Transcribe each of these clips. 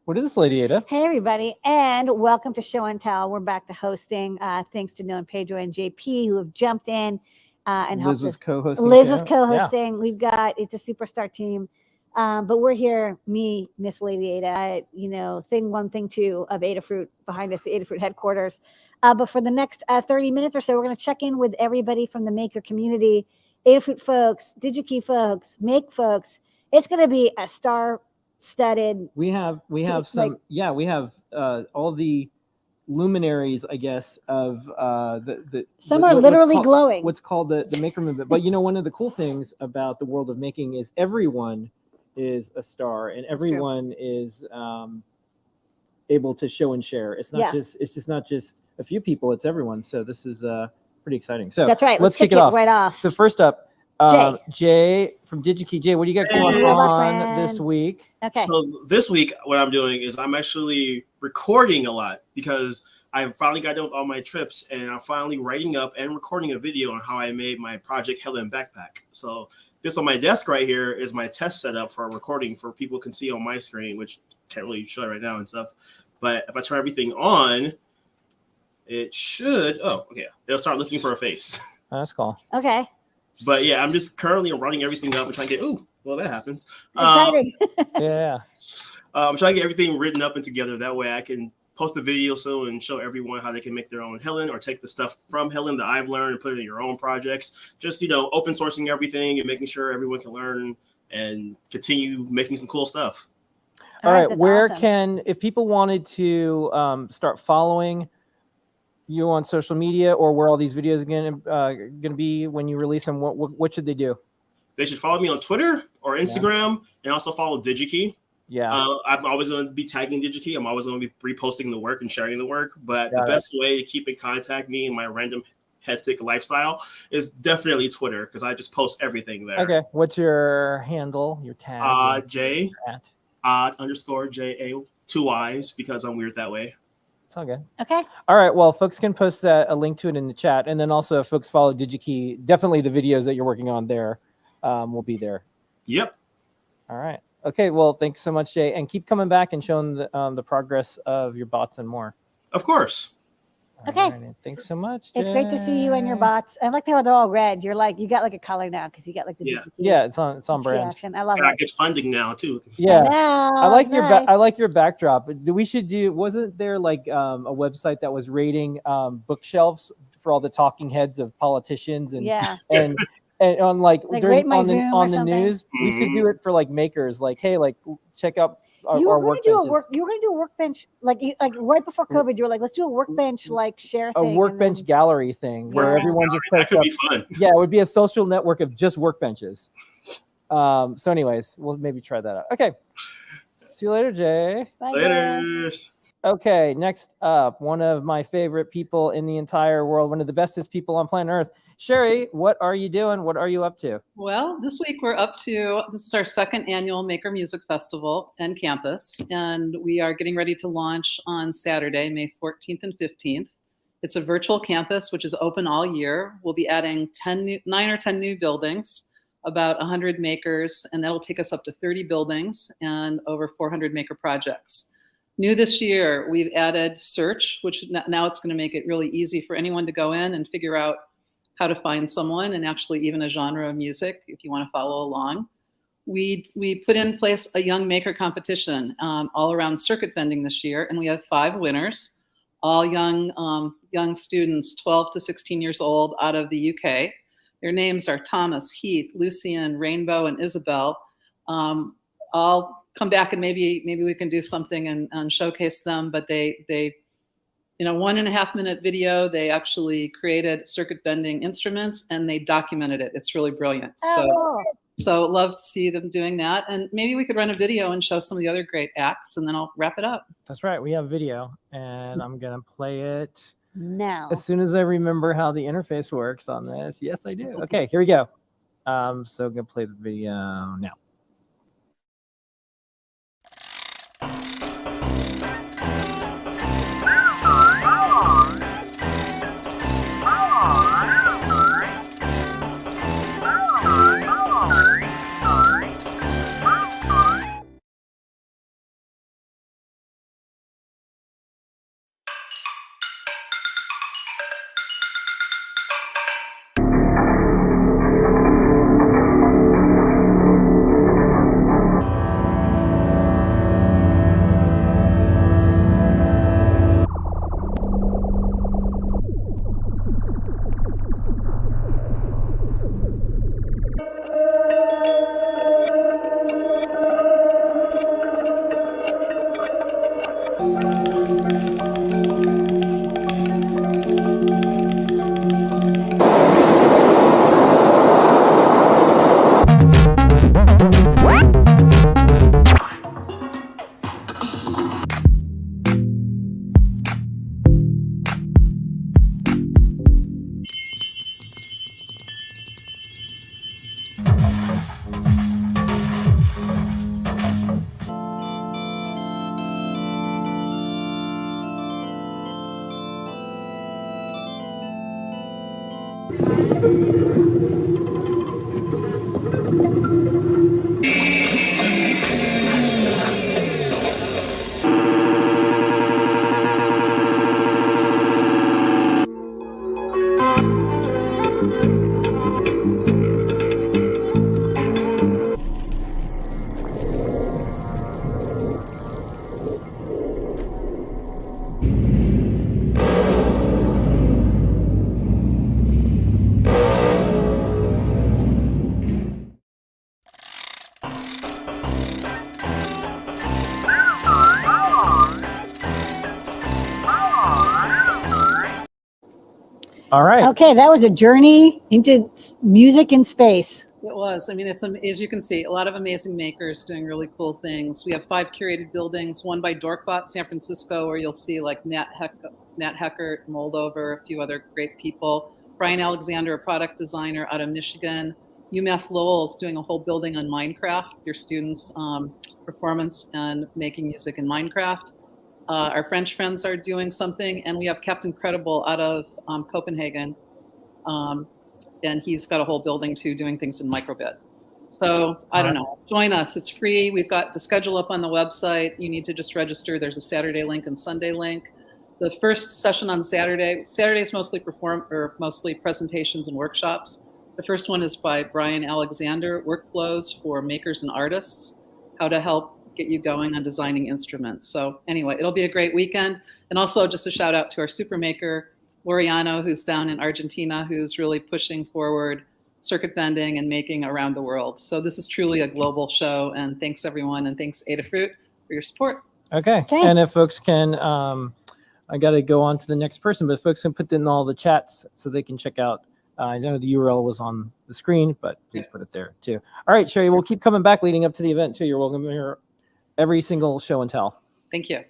What is this, Lady Ada? Hey, everybody, and welcome to Show and Tell. We're back to hosting. Thanks to Noe and Pedro and JP who have jumped in and helped us. Liz was co-hosting. Liz was co-hosting. Yeah. It's a superstar team. But we're here, me, Miss Lady Ada, thing one, thing two of Adafruit behind us, the Adafruit headquarters. But for the next 30 minutes or so, we're going to check in with everybody from the maker community, Adafruit folks, DigiKey folks, Make folks. It's going to be a star-studded. We have some, we have all the luminaries, I guess, of some are literally glowing. What's called the maker movement. But one of the cool things about the world of making is everyone is a star and everyone is able to show and share. It's not just not just a few people, it's everyone. So this is pretty exciting. So that's right. Let's kick it off right off. So first up, Jay from DigiKey. Jay, what do you got going on this week? Okay. So this week, what I'm doing is I'm actually recording a lot because I finally got done with all my trips and I'm finally writing up and recording a video on how I made my Project.Helen backpack. So this on my desk right here is my test setup for recording for people can see on my screen, which can't really show it right now and stuff. But if I turn everything on, it should, it'll start looking for a face. Oh, that's cool. Okay. But yeah, I'm just currently running everything up and trying to get, that happened. Yeah. I'm trying to get everything written up and together. That way I can post a video soon and show everyone how they can make their own Helen or take the stuff from Helen that I've learned and put it in your own projects. Just, open sourcing everything and making sure everyone can learn and continue making some cool stuff. All right. Where awesome. If people wanted to start following you on social media or where all these videos are going to be when you release them, what should they do? They should follow me on Twitter or Instagram and also follow DigiKey. Yeah. I'm always going to be tagging DigiKey. I'm always going to be reposting the work and sharing the work. But the best way to keep in contact me in my random hectic lifestyle is definitely Twitter because I just post everything there. Okay. What's your handle, your tag? Jay _ JA 2 Y's because I'm weird that way. It's all good. Okay. All right. Well, folks can post a link to it in the chat. And then also if folks follow DigiKey, definitely the videos that you're working on there will be there. Yep. All right. Okay, well, thanks so much, Jay, and keep coming back and showing the progress of your bots and more. Of course. Okay. Right, thanks so much, Jay. It's great to see you and your bots. I like how they're all red. You got like a color now because you got like the it's on brand. Action. I love it. I get funding now too. Yeah, I like your backdrop. Wasn't there like a website that was rating bookshelves for all the talking heads of politicians and and on during on the news, we could do it for like makers. Like, hey, check out our workbenches. You were going to do a workbench like right before COVID. You were like, let's do a workbench share thing. A workbench gallery thing where everyone just posts up. Be fun. Yeah, it would be a social network of just workbenches. So, anyways, we'll maybe try that out. Okay. See you later, Jay. Bye, later. Okay, next up, one of my favorite people in the entire world, one of the bestest people on planet Earth. Sherry, what are you doing? What are you up to? Well, this week we're up to, this is our second annual Maker Music Festival and campus, and we are getting ready to launch on Saturday, May 14th and 15th. It's a virtual campus, which is open all year. We'll be adding 9 or 10 new buildings, about 100 makers, and that'll take us up to 30 buildings and over 400 maker projects. New this year, we've added search, which now it's going to make it really easy for anyone to go in and figure out how to find someone and actually even a genre of music if you want to follow along. We put in place a young maker competition all around circuit bending this year, and we have 5 winners, all young students, 12 to 16 years old out of the UK. Their names are Thomas, Heath, Lucian, Rainbow, and Isabel. I'll come back and maybe we can do something and showcase them, but they in a 1.5 minute video, they actually created circuit bending instruments and they documented it. It's really brilliant. So love to see them doing that. And maybe we could run a video and show some of the other great acts and then I'll wrap it up. That's right. We have video and I'm going to play it now. As soon as I remember how the interface works on this. Yes, I do. Okay, here we go. So I'm going to play the video now. All right. Okay, that was a journey into music in space. It was. I mean, it's, as you can see, a lot of amazing makers doing really cool things. We have 5 curated buildings, one by Dorkbot, San Francisco, where you'll see like Nat Heckert, Moldover, a few other great people. Brian Alexander, a product designer out of Michigan. UMass Lowell is doing a whole building on Minecraft, their students' performance and making music in Minecraft. Our French friends are doing something, and we have Captain Credible out of Copenhagen. And he's got a whole building too, doing things in microbit. So I don't know, join us, it's free. We've got the schedule up on the website. You need to just register. There's a Saturday link and Sunday link. The first session on Saturday is mostly mostly presentations and workshops. The first one is by Brian Alexander, Workflows for Makers and Artists, how to help get you going on designing instruments. So anyway, it'll be a great weekend. And also just a shout out to our super maker, Loriano, who's down in Argentina, who's really pushing forward circuit bending and making around the world. So this is truly a global show, and thanks everyone, and thanks Adafruit for your support. Okay. And if folks can, I got to go on to the next person, but if folks can put in all the chats so they can check out. I know the URL was on the screen, but please put it there too. All right, Sherry, we'll keep coming back leading up to the event too. You're welcome here every single show and tell. Thank you.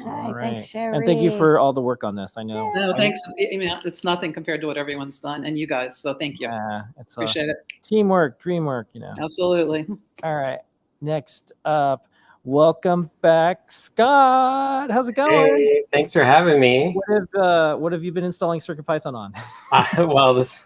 All right. Thanks, Sherry. And thank you for all the work on this. I know. No, thanks. I mean, it's nothing compared to what everyone's done, and you guys. So thank you. It's appreciate it. Teamwork, dream work. You know. Absolutely. All right. Next up, welcome back, Scott. How's it going? Hey, thanks for having me. What have you been installing CircuitPython on? Well, this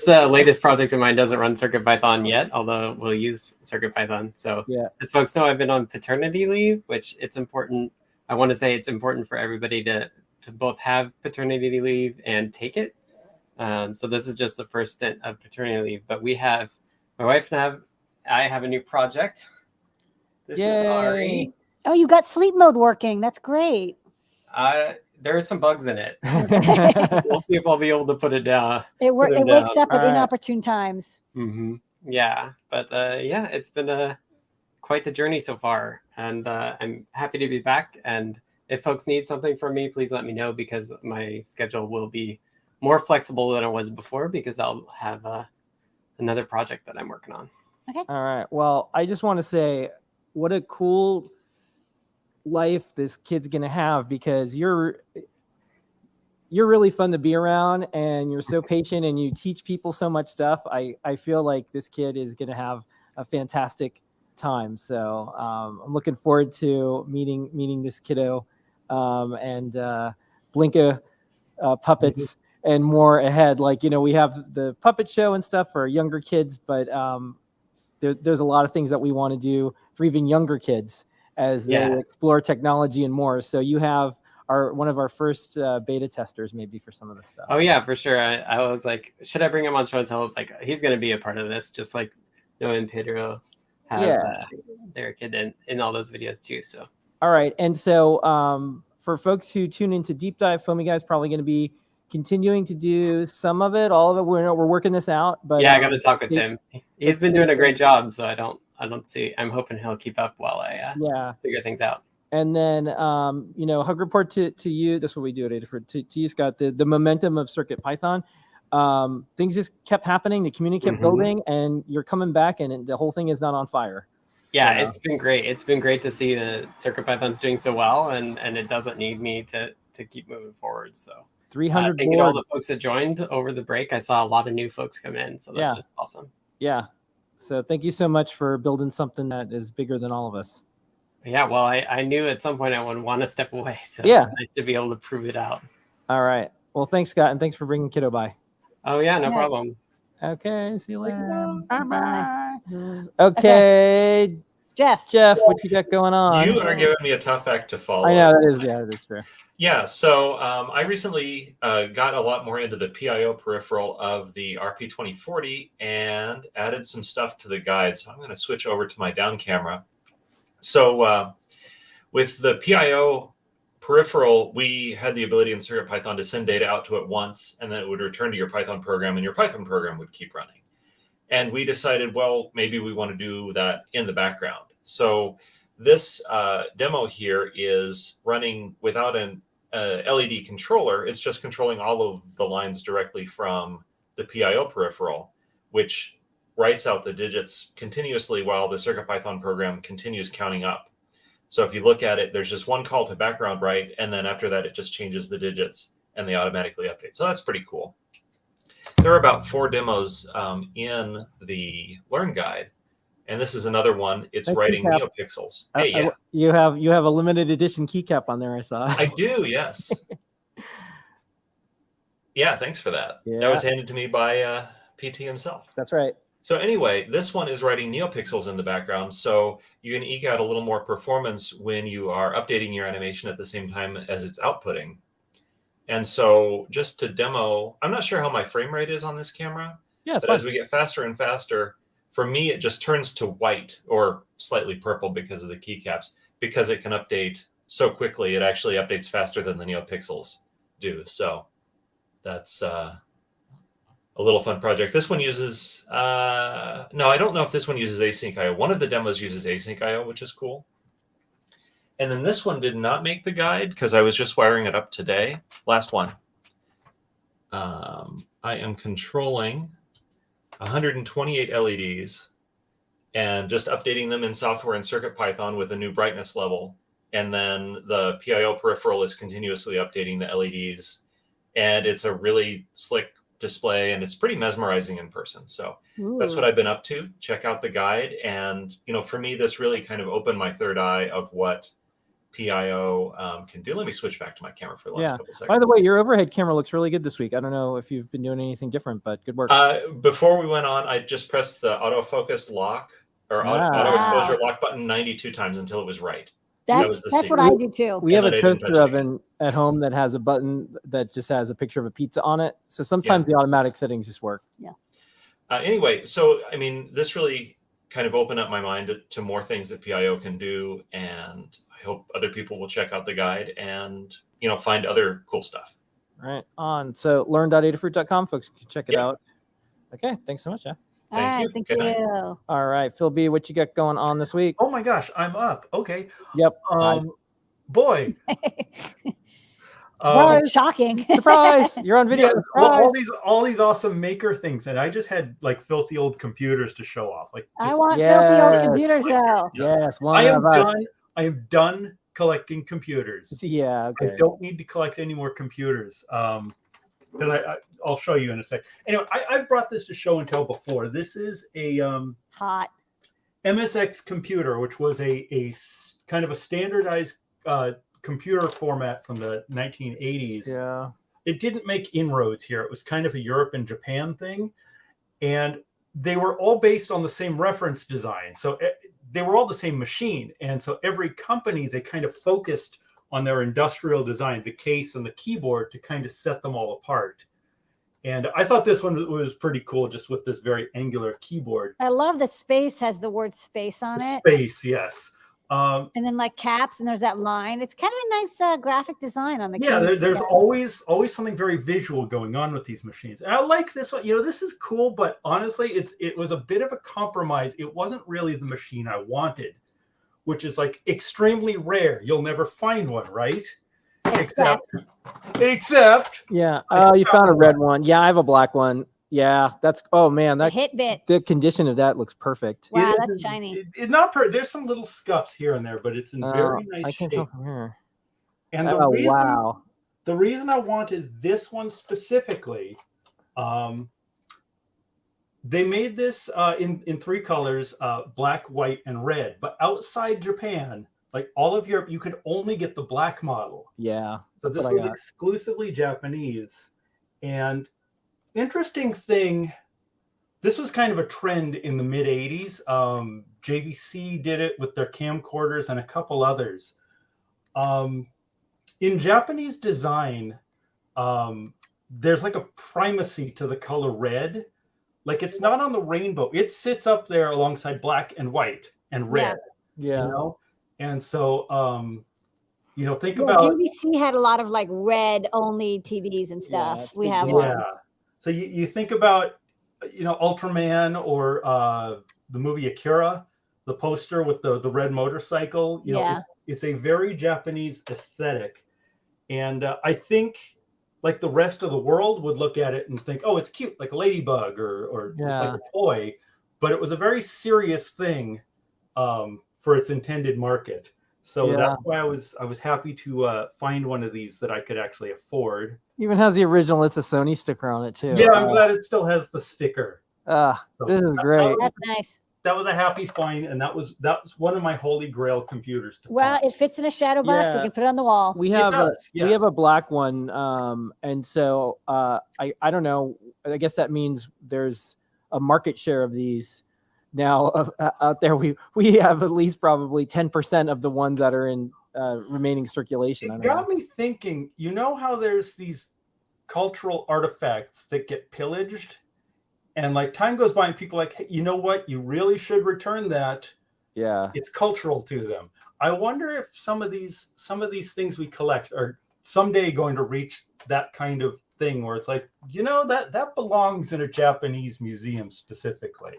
latest project of mine doesn't run CircuitPython yet, although we'll use CircuitPython. So as folks know, I've been on paternity leave, which it's important. I want to say it's important for everybody to both have paternity leave and take it. So this is just the first stint of paternity leave, but we have, my wife and I have a new project. This is Ari. Oh, you got sleep mode working. That's great. There are some bugs in it. We'll see if I'll be able to put it down. It wakes up at inopportune times. Yeah, but yeah, it's been quite the journey so far, and I'm happy to be back. And if folks need something from me, please let me know, because my schedule will be more flexible than it was before, because I'll have another project that I'm working on. Okay. All right. Well, I just want to say what a cool life this kid's gonna have, because you're really fun to be around, and you're so patient, and you teach people so much stuff. I feel like this kid is gonna have a fantastic time. So I'm looking forward to meeting this kiddo, and Blinka puppets and more ahead. Like, you know, we have the puppet show and stuff for younger kids, but there's a lot of things that we want to do for even younger kids as they explore technology and more. So you have one of our first beta testers maybe for some of this stuff. Oh yeah, for sure. I was like, should I bring him on show and tell? It's like, he's going to be a part of this, just like Noe and Pedro have their kid in all those videos too. So all right. And so for folks who tune into Deep Dive, Foamy Guy's probably going to be continuing to do some of it, all of it. We're working this out, but yeah, I got to talk with him. He's been doing a great job, so I don't see. I'm hoping he'll keep up while I figure things out. And then you know, hug report to you. That's what we do at Adafruit. To you, Scott. The momentum of CircuitPython. Things just kept happening. The community kept building, and you're coming back, and the whole thing is not on fire. Yeah, so it's been great. It's been great to see that CircuitPython's doing so well, and it doesn't need me to keep moving forward. So 300 thank you to all the folks that joined over the break. I saw a lot of new folks come in, so that's just awesome. Yeah. So thank you so much for building something that is bigger than all of us. Yeah, well, I knew at some point I would want to step away, so it's nice to be able to prove it out. All right. Well, thanks, Scott, and thanks for bringing kiddo by. Oh, yeah, no problem. Okay, see you later. Bye. Okay. Jeff, what you got going on? You are giving me a tough act to follow. I know that is fair. Yeah, so I recently got a lot more into the PIO peripheral of the RP2040 and added some stuff to the guide. So I'm going to switch over to my down camera. So with the PIO peripheral, we had the ability in CircuitPython to send data out to it once, and then it would return to your Python program, and your Python program would keep running. And we decided, well, maybe we want to do that in the background. So this demo here is running without an LED controller. It's just controlling all of the lines directly from the PIO peripheral, which writes out the digits continuously while the CircuitPython program continues counting up. So if you look at it, there's just one call to background write, and then after that, it just changes the digits and they automatically update. So that's pretty cool. There are about 4 demos in the Learn Guide, and this is another one. It's writing NeoPixels. Hey, yeah. You have a limited edition keycap on there, I saw. I do, yes. Yeah, thanks for that. Yeah. That was handed to me by PT himself. That's right. So anyway, this one is writing NeoPixels in the background, so you can eke out a little more performance when you are updating your animation at the same time as it's outputting. And so just to demo, I'm not sure how my frame rate is on this camera, but as we get faster and faster, for me, it just turns to white or slightly purple because of the keycaps, because it can update so quickly. It actually updates faster than the NeoPixels do. So that's a little fun project. This one uses, no, I don't know if this one uses async IO. One of the demos uses async IO, which is cool. And then this one did not make the guide because I was just wiring it up today. Last one. I am controlling 128 LEDs and just updating them in software and CircuitPython with a new brightness level. And then the PIO peripheral is continuously updating the LEDs. And it's a really slick display, and it's pretty mesmerizing in person. So that's what I've been up to. Check out the guide. And, you know, for me, this really kind of opened my third eye of what PIO can do. Let me switch back to my camera for the last couple seconds. By the way, your overhead camera looks really good this week. I don't know if you've been doing anything different, but good work. Before we went on, I just pressed the autofocus lock or auto exposure lock button 92 times until it was right. That's what I do too. We have a toaster oven at home that has a button that just has a picture of a pizza on it. So sometimes the automatic settings just work. Yeah. Anyway, so I mean, this really kind of opened up my mind to more things that PIO can do, and I hope other people will check out the guide and, you know, find other cool stuff. Right on. So learn.adafruit.com, folks, you can check it out. Okay, thanks so much, Jeff. Thank you. Thank you. All right, Phil B, what you got going on this week? Oh my gosh, I'm up. Okay. Yep. Boy. Surprise. Shocking. Surprise. You're on video. Yeah, all these awesome maker things, and I just had like filthy old computers to show off. Like I want filthy old computers though. Yes, I am done collecting computers. Yeah, okay. I don't need to collect any more computers. I'll show you in a sec. Anyway, I've brought this to show and tell before. This is a hot MSX computer, which was a kind of a standardized computer format from the 1980s. Yeah. It didn't make inroads here. It was kind of a Europe and Japan thing. And they were all based on the same reference design. So they were all the same machine. And so every company, they kind of focused on their industrial design, the case and the keyboard, to kind of set them all apart. And I thought this one was pretty cool, just with this very angular keyboard. I love the space has the word space on it. Space, yes. And then like caps, and there's that line. It's kind of a nice graphic design on the keyboard. There's always something very visual going on with these machines. And I like this one. You know, this is cool, but honestly, it was a bit of a compromise. It wasn't really the machine I wanted, which is like extremely rare. You'll never find one, right? Except. Yeah. Oh, you found a red one. Yeah, I have a black one. Yeah, that's. Oh man, that HITBIT. The condition of that looks perfect. Wow, that's shiny. There's some little scuffs here and there, but it's in very nice shape. I can't tell from here. And the reason I wanted this one specifically, they made this in 3 colors: black, white, and red. But outside Japan, like all of Europe, you could only get the black model. Yeah. So this was exclusively Japanese. And interesting thing, this was kind of a trend in the mid 80s. JVC did it with their camcorders and a couple others. In Japanese design, there's like a primacy to the color red. Like it's not on the rainbow. It sits up there alongside black and white and red. Yeah. You know? And so, think about JVC had a lot of like red only TVs and stuff. We have one. Yeah. So you think about, Ultraman or the movie Akira, the poster with the red motorcycle. It's a very Japanese aesthetic. And I think like the rest of the world would look at it and think, oh, it's cute, like a ladybug or it's like a toy. But it was a very serious thing for its intended market. So that's why I was happy to find one of these that I could actually afford. Even has the original It's a Sony sticker on it too. Yeah, I'm glad it still has the sticker. This is great. That's nice. That was a happy find, and that was one of my holy grail computers to find. It fits in a shadow box. You can put it on the wall. We have we have a black one, and so I don't know. I guess that means there's a market share of these now out there. We have at least probably 10% of the ones that are in remaining circulation. It got me thinking. You know how there's these cultural artifacts that get pillaged? And like time goes by and people are like, hey, you know what? You really should return that. Yeah. It's cultural to them. I wonder if some of these things we collect are someday going to reach that kind of thing where it's like, that belongs in a Japanese museum specifically.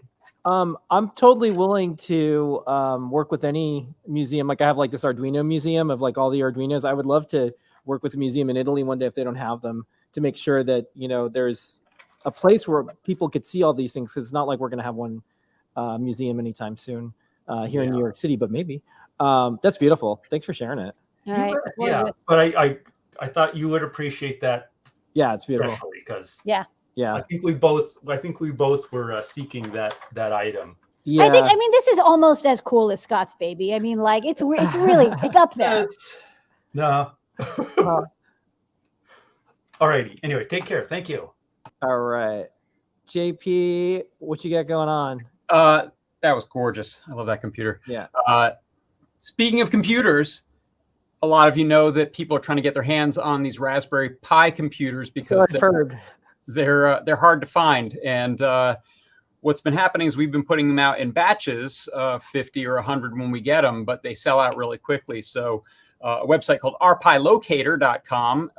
I'm totally willing to work with any museum. Like I have like this Arduino museum of like all the Arduinos. I would love to work with a museum in Italy one day if they don't have them, to make sure that, there's a place where people could see all these things. Cause it's not like we're going to have one museum anytime soon here in New York City, but maybe. That's beautiful. Thanks for sharing it. All right. But I thought you would appreciate that. Yeah, it's beautiful. Because I think we both were seeking that item. Yeah. I mean, this is almost as cool as Scott.baby. I mean, like it's really up there. No. Alrighty. Anyway, take care. Thank you. All right. JP, what you got going on? That was gorgeous. I love that computer. Yeah. Speaking of computers, a lot of you know that people are trying to get their hands on these Raspberry Pi computers because they're hard to find. And what's been happening is we've been putting them out in batches, 50 or 100 when we get them, but they sell out really quickly. So a website called rpilocator.com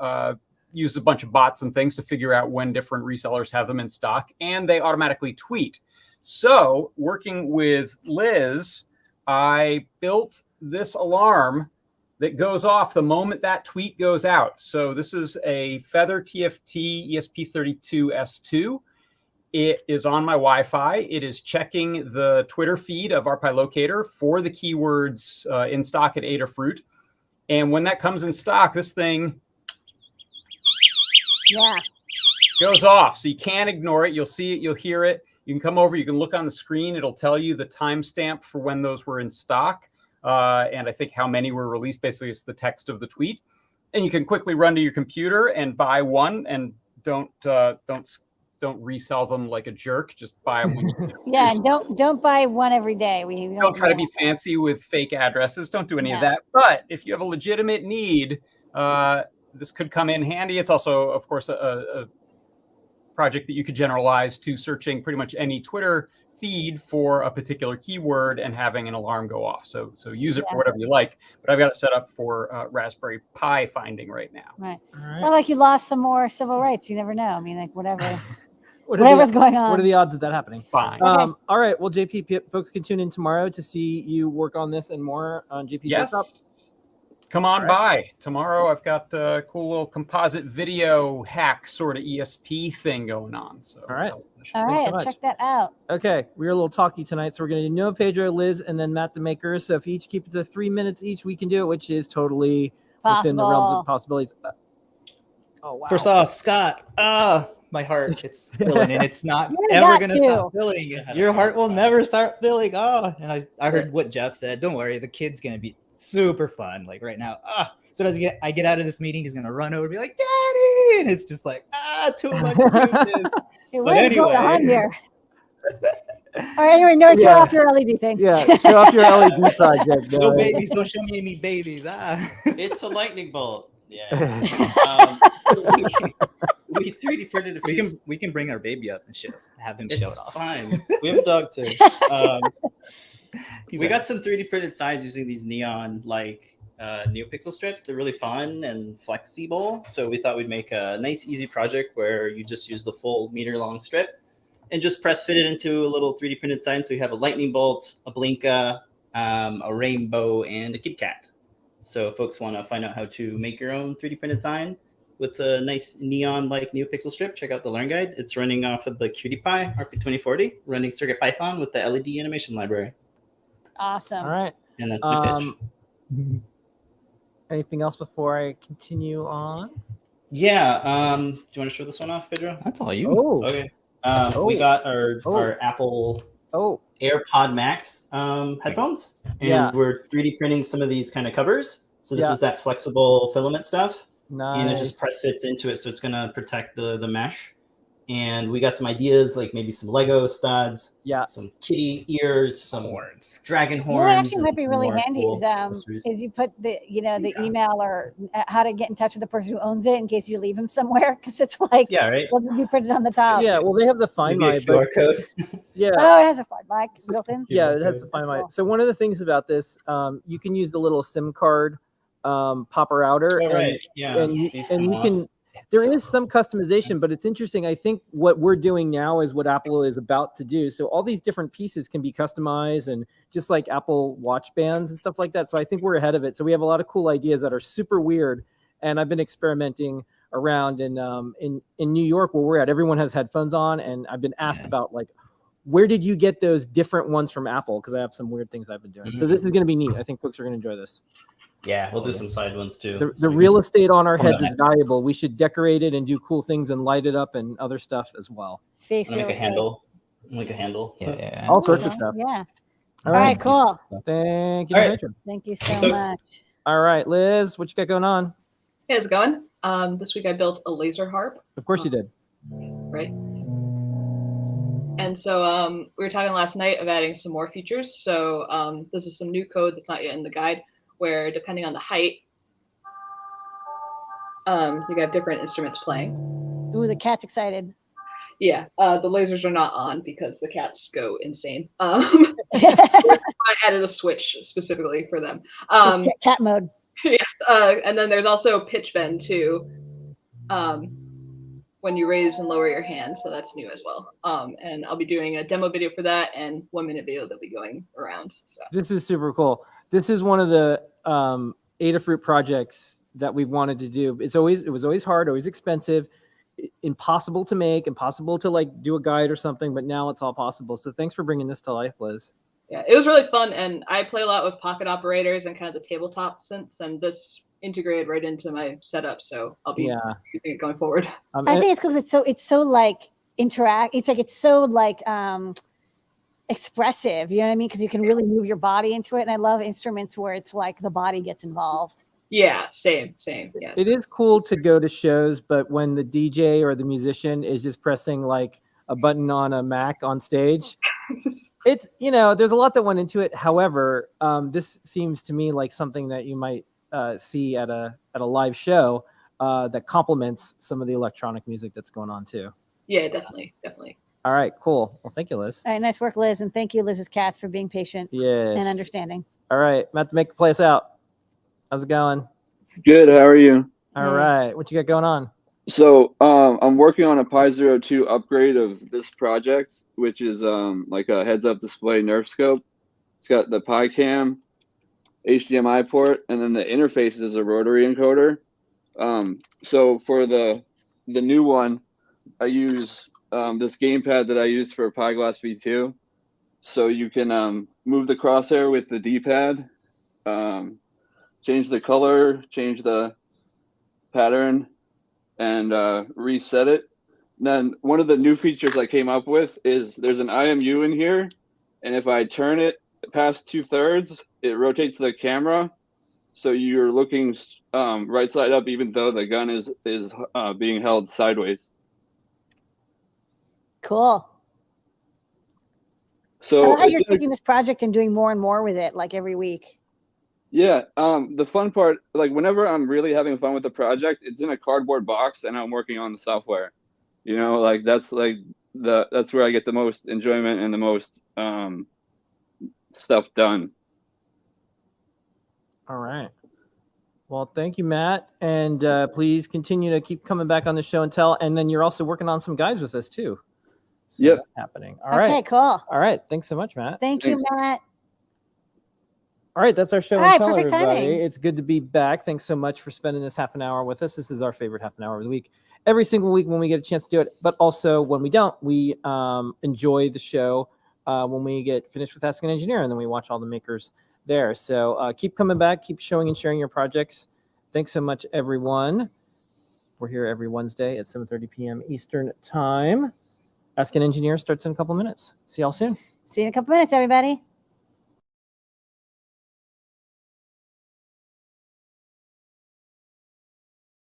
uses a bunch of bots and things to figure out when different resellers have them in stock, and they automatically tweet. So working with Liz, I built this alarm that goes off the moment that tweet goes out. So this is a Feather TFT ESP32S2. It is on my Wi-Fi. It is checking the Twitter feed of rpilocator for the keywords in stock at Adafruit. And when that comes in stock, this thing goes off. So you can't ignore it. You'll see it. You'll hear it. You can come over. You can look on the screen. It'll tell you the timestamp for when those were in stock. And I think how many were released. Basically, it's the text of the tweet. And you can quickly run to your computer and buy one. And don't resell them like a jerk. Just buy them when you can. Yeah, and don't buy one every day. We don't try to be fancy with fake addresses. Don't do any of that. But if you have a legitimate need, this could come in handy. It's also, of course, a project that you could generalize to searching pretty much any Twitter feed for a particular keyword and having an alarm go off. So use it for whatever you like. But I've got it set up for Raspberry Pi finding right now. Right. Well, like you lost some more civil rights. You never know. I mean, like whatever. Whatever's going on. What are the odds of that happening? Fine. Okay. All right. Well, JP, folks can tune in tomorrow to see you work on this and more on JP. Yes. Come on by. Tomorrow I've got a cool little composite video hack sort of ESP thing going on. So all right. I'll check that out. Okay. We're a little talky tonight, so we're going to do Noe, Pedro, Liz, and then Matt the Maker. So if you each keep it to 3 minutes each, we can do it, which is totally within the realms of possibilities. Oh, wow. First off, Scott, my heart, it's filling, and it's not ever going to stop filling. Your heart will never start filling. Oh, and I heard what Jeff said. Don't worry, the kid's going to be super fun. Like right now, so as I get out of this meeting, he's going to run over and be like, Daddy! And it's just like, too much. What is going on here? All right, anyway, no, show off your LED thing. Yeah, show off your LED project. No babies, don't show me any babies. It's a lightning bolt. Yeah. We 3D printed a few. We can bring our baby up and have him show it off. Fine. We have a dog too. We got some 3D printed signs using these neon NeoPixel strips. They're really fun and flexible. So we thought we'd make a nice, easy project where you just use the full meter-long strip and just press fit it into a little 3D printed sign. So we have a lightning bolt, a blinka, a rainbow, and a Kit Kat. So if folks want to find out how to make your own 3D printed sign with a nice neon-like NeoPixel strip, check out the Learn Guide. It's running off of the HITBIT RP2040, running CircuitPython with the LED animation library. Awesome. All right. And that's my pitch. Anything else before I continue on? Yeah. Do you want to show this one off, Pedro? That's all you. Oh. Okay. We got our Apple AirPod Max headphones, and we're 3D printing some of these kind of covers. So this is that flexible filament stuff. Nice. And it just press fits into it, so it's gonna protect the mesh. And we got some ideas, like maybe some Lego studs, some kitty ears, some horns, dragon horns. What actually might be really handy is you put the email or how to get in touch with the person who owns it in case you leave them somewhere, because it's like will be printed on the top. Yeah, well, they have the Find My QR code. Yeah. Oh, it has a Find My built in. Yeah, it has a Find My. So one of the things about this, you can use the little SIM card popper outer, and you can. There is some customization, but it's interesting. I think what we're doing now is what Apple is about to do. So all these different pieces can be customized, and just like Apple Watch bands and stuff like that. So I think we're ahead of it. So we have a lot of cool ideas that are super weird. And I've been experimenting around in New York where we're at. Everyone has headphones on, and I've been asked about where did you get those different ones from Apple? Because I have some weird things I've been doing. So this is going to be neat. I think folks are going to enjoy this. Yeah, we'll do some side ones too. The real estate on our heads is valuable. We should decorate it and do cool things and light it up and other stuff as well. Make a handle. Yeah. All sorts of stuff. Yeah. All right, cool. Thank you, Pedro. Thank you so much. All right, Liz, what you got going on? Hey, how's it going? This week I built a laser harp. Of course you did. Right. And so we were talking last night of adding some more features. So this is some new code that's not yet in the guide, where depending on the height, you got different instruments playing. Ooh, the cat's excited. Yeah, the lasers are not on because the cats go insane. I added a switch specifically for them. Cat mode. Yes, and then there's also pitch bend too, when you raise and lower your hand, so that's new as well. And I'll be doing a demo video for that and 1-minute video that'll be going around. So this is super cool. This is one of the Adafruit projects that we've wanted to do. It was always hard, always expensive, impossible to make, impossible to do a guide or something, but now it's all possible. So thanks for bringing this to life, Liz. Yeah, it was really fun, and I play a lot with pocket operators and kind of the tabletop synths, and this integrated right into my setup, so I'll be using it going forward. I think it's because it's so interact. It's so expressive, you know what I mean? Because you can really move your body into it, and I love instruments where it's like the body gets involved. Yeah, same. Yeah. It is cool to go to shows, but when the DJ or the musician is just pressing a button on a Mac on stage, it's there's a lot that went into it. However, this seems to me like something that you might see at a live show that complements some of the electronic music that's going on too. Yeah, definitely. All right, cool. Well, thank you, Liz. All right, nice work, Liz, and thank you, Liz's cats, for being patient and understanding. All right, Mattthemaker, play us out. How's it going? Good. How are you? All right. What you got going on? So I'm working on a Pi 02 upgrade of this project, which is like a heads-up display Nerf scope. It's got the Pi cam, HDMI port, and then the interface is a rotary encoder. So for the new one, I use this gamepad that I use for Pi Glass V2. So you can move the crosshair with the D-pad, change the color, change the pattern, and reset it. And then one of the new features I came up with is there's an IMU in here, and if I turn it past 2/3, it rotates the camera, so you're looking right side up, even though the gun is being held sideways. Cool. So how you're taking this project and doing more and more with it, like every week. Yeah, the fun part, like whenever I'm really having fun with the project, it's in a cardboard box and I'm working on the software. You know, like that's where I get the most enjoyment and the most stuff done. All right. Well, thank you, Matt, and please continue to keep coming back on the show and tell. And then you're also working on some guides with us too. So yep, that's happening. All right. Okay, cool. All right. Thanks so much, Matt. Thanks. You, Matt. All right, that's our show All and right, tell, perfect everybody. timing. It's good to be back. Thanks so much for spending this half an hour with us. This is our favorite half an hour of the week. Every single week when we get a chance to do it, but also when we don't, we enjoy the show when we get finished with Ask an Engineer, and then we watch all the makers there. So keep coming back, keep showing and sharing your projects. Thanks so much, everyone. We're here every Wednesday at 7:30 p.m. Eastern Time. Ask an Engineer starts in a couple minutes. See y'all soon. See you in a couple minutes, everybody.